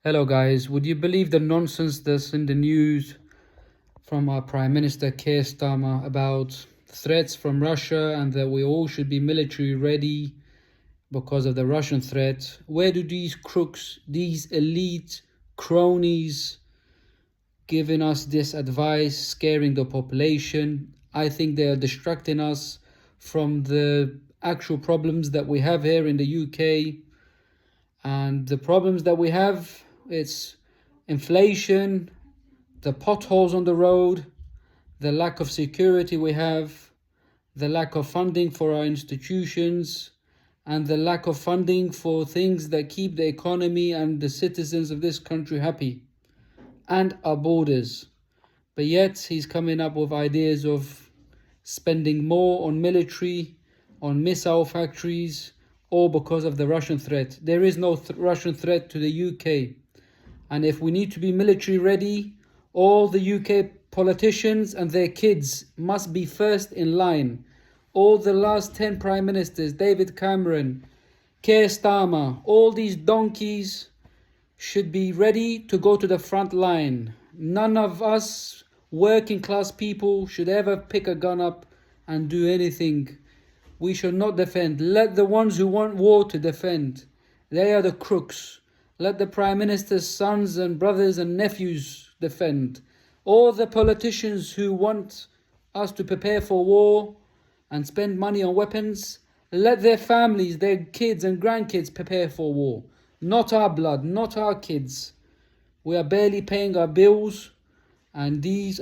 Hello guys, would you believe the nonsense that's in the news from our Prime Minister Keir Starmer about threats from Russia and that we all should be military ready because of the Russian threat? Where do these crooks, these elite cronies giving us this advice, scaring the population? I think they are distracting us from the actual problems that we have here in the UK. And the problems that we have, it's inflation, the potholes on the road, the lack of security we have, the lack of funding for our institutions, and the lack of funding for things that keep the economy and the citizens of this country happy, and our borders. But yet he's coming up with ideas of spending more on military, on missile factories, all because of the Russian threat. There is no Russian threat to the UK. And if we need to be military ready, all the UK politicians and their kids must be first in line. All the last 10 prime ministers, David Cameron, Keir Starmer, all these donkeys should be ready to go to the front line. None of us working class people should ever pick a gun up and do anything. We should not defend. Let the ones who want war to defend. They are the crooks. Let the Prime Minister's sons and brothers and nephews defend. All the politicians who want us to prepare for war and spend money on weapons, let their families, their kids and grandkids prepare for war. Not our blood, not our kids. We are barely paying our bills, and these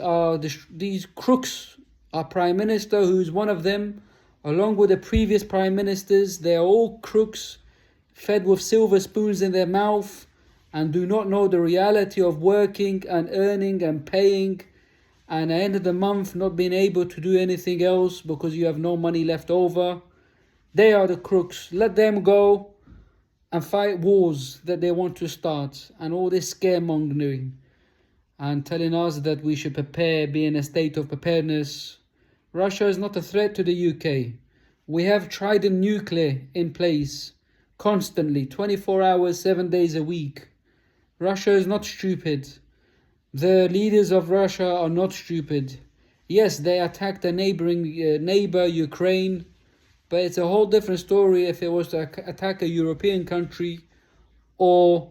crooks, our Prime Minister, who's one of them, along with the previous Prime Ministers, they are all crooks, fed with silver spoons in their mouth, and do not know the reality of working and earning and paying, and at the end of the month not being able to do anything else because you have no money left over. They are the crooks. Let them go and fight wars that they want to start, and all this scaremongering and telling us that we should prepare, be in a state of preparedness. Russia is not a threat to the UK. We have trident nuclear in place constantly, 24 hours, 7 days a week. Russia is not stupid. The leaders of Russia are not stupid. Yes, they attacked a neighboring neighbor, Ukraine, but it's a whole different story if it was to attack a European country, or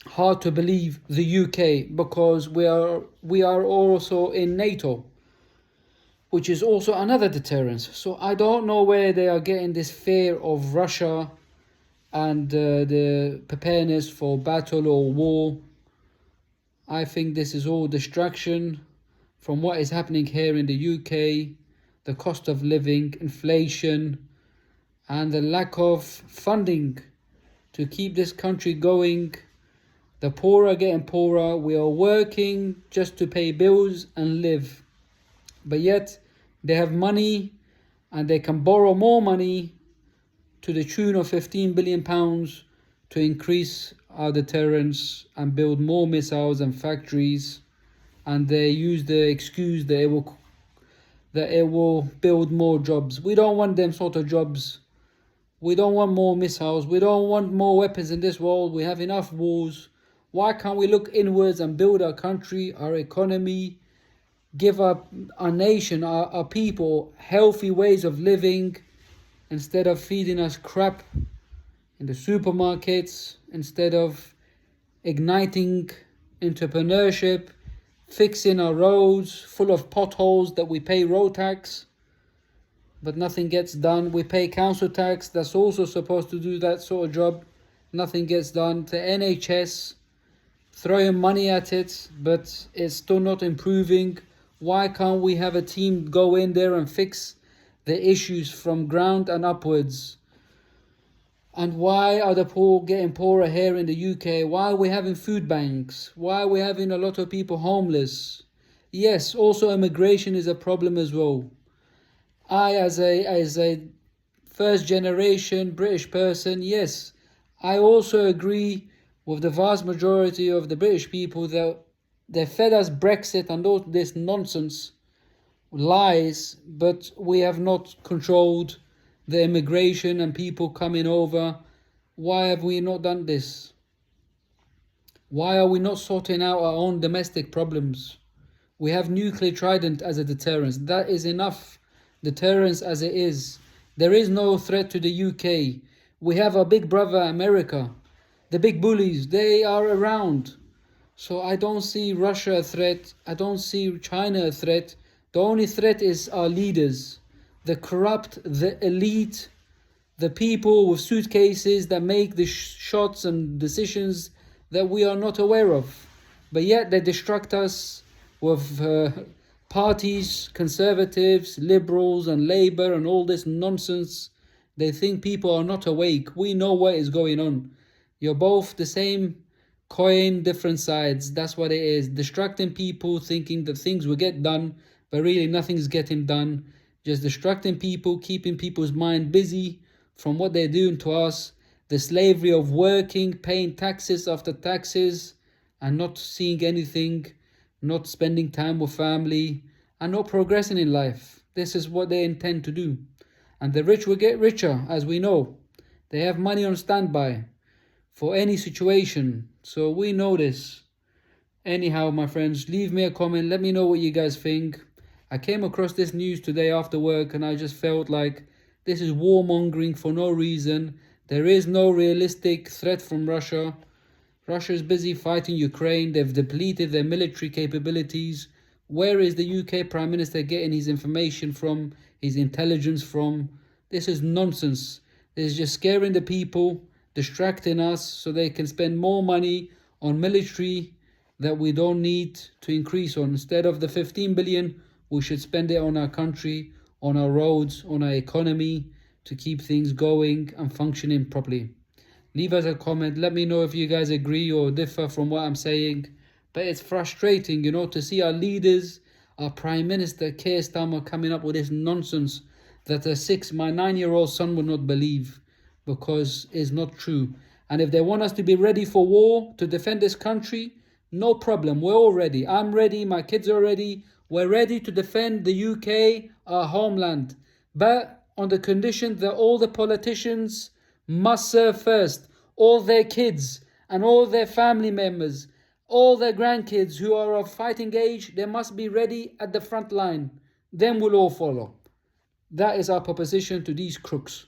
hard to believe the UK, because we are also in NATO, which is also another deterrence. So I don't know where they are getting this fear of Russia and the preparedness for battle or war. I think this is all distraction from what is happening here in the UK, the cost of living, inflation, and the lack of funding to keep this country going. The poor are getting poorer. We are working just to pay bills and live. But yet they have money and they can borrow more money to the tune of £15 billion to increase our deterrence and build more missiles and factories. And they use the excuse that it will build more jobs. We don't want them sort of jobs. We don't want more missiles. We don't want more weapons in this world. We have enough wars. Why can't we look inwards and build our country, our economy, give our nation, our people healthy ways of living, instead of feeding us crap in the supermarkets, instead of igniting entrepreneurship, fixing our roads full of potholes that we pay road tax, but nothing gets done. We pay council tax that's also supposed to do that sort of job. Nothing gets done. The NHS, throwing money at it, but it's still not improving. Why can't we have a team go in there and fix the issues from ground and upwards? And why are the poor getting poorer here in the UK? Why are we having food banks? Why are we having a lot of people homeless? Yes, also immigration is a problem as well. I, as a first generation British person, yes, I also agree with the vast majority of the British people that they fed us Brexit and all this nonsense, lies, but we have not controlled the immigration and people coming over. Why have we not done this? Why are we not sorting out our own domestic problems? We have nuclear trident as a deterrence. That is enough deterrence as it is. There is no threat to the UK. We have our big brother America. The big bullies, they are around. So I don't see Russia a threat. I don't see China a threat. The only threat is our leaders. The corrupt, the elite, the people with suitcases that make the shots and decisions that we are not aware of. But yet they distract us with parties, conservatives, liberals, and Labour, and all this nonsense. They think people are not awake. We know what is going on. You're both the same coin, different sides. That's what it is. Distracting people, thinking that things will get done, but really nothing's getting done. Just distracting people, keeping people's mind busy from what they're doing to us. The slavery of working, paying taxes after taxes, and not seeing anything, not spending time with family, and not progressing in life. This is what they intend to do. And the rich will get richer, as we know. They have money on standby for any situation. So we know this. Anyhow, my friends, leave me a comment. Let me know what you guys think. I came across this news today after work and I just felt like this is warmongering for no reason. There is no realistic threat from Russia. Russia is busy fighting Ukraine. They've depleted their military capabilities. Where is the UK Prime Minister getting his information from, his intelligence from? This is nonsense. This is just scaring the people, distracting us so they can spend more money on military that we don't need to increase on. Instead of the 15 billion, we should spend it on our country, on our roads, on our economy to keep things going and functioning properly. Leave us a comment. Let me know if you guys agree or differ from what I'm saying. But it's frustrating, to see our leaders, our Prime Minister Keir Starmer coming up with this nonsense that my 9-year-old son will not believe, because it's not true. And if they want us to be ready for war, to defend this country, no problem. We're all ready. I'm ready. My kids are ready. We're ready to defend the UK, our homeland. But on the condition that all the politicians must serve first. All their kids and all their family members, all their grandkids who are of fighting age, they must be ready at the front line. Then we'll all follow. That is our proposition to these crooks.